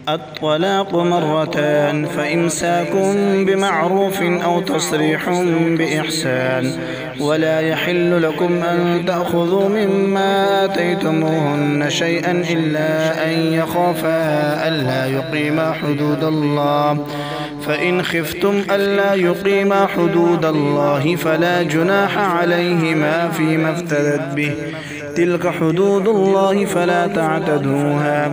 الطلاق مرتان، فإمساك بمعروف أو تصريح بإحسان. ولا يحل لكم أن تأخذوا مما آتيتموهن شيئا إلا أن يخافا ألا يقيما حدود الله، فإن خفتم ألا يقيما حدود الله فلا جناح عليهما فيما افتدت به، تلك حدود الله فلا تعتدوها،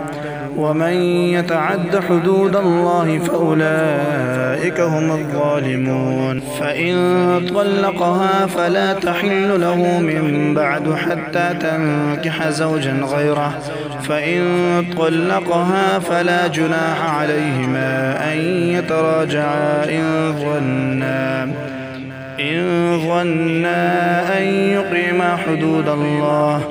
ومن يتعد حدود الله فأولئك هم الظالمون. فإن طلقها فلا تحل له من بعد حتى تنكح زوجا غيره، فإن طلقها فلا جناح عليهما أن يتراجعا إن ظنا أن يقيما حدود الله،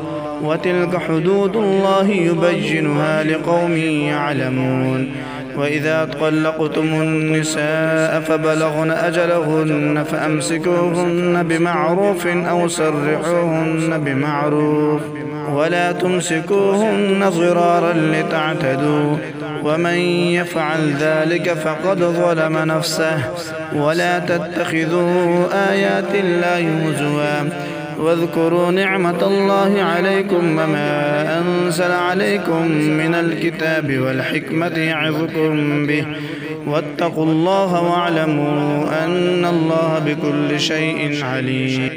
وتلك حدود الله يبينها لقوم يعلمون. وإذا طلقتم النساء فبلغن أجلهن فأمسكوهن بمعروف أو سرحوهن بمعروف، ولا تمسكوهن ضرارا لتعتدوا، ومن يفعل ذلك فقد ظلم نفسه. ولا تتخذوا آيات الله هزوا، واذكروا نعمة الله عليكم وما أنزل عليكم من الكتاب والحكمة يعظكم به، واتقوا الله واعلموا أن الله بكل شيء عليم.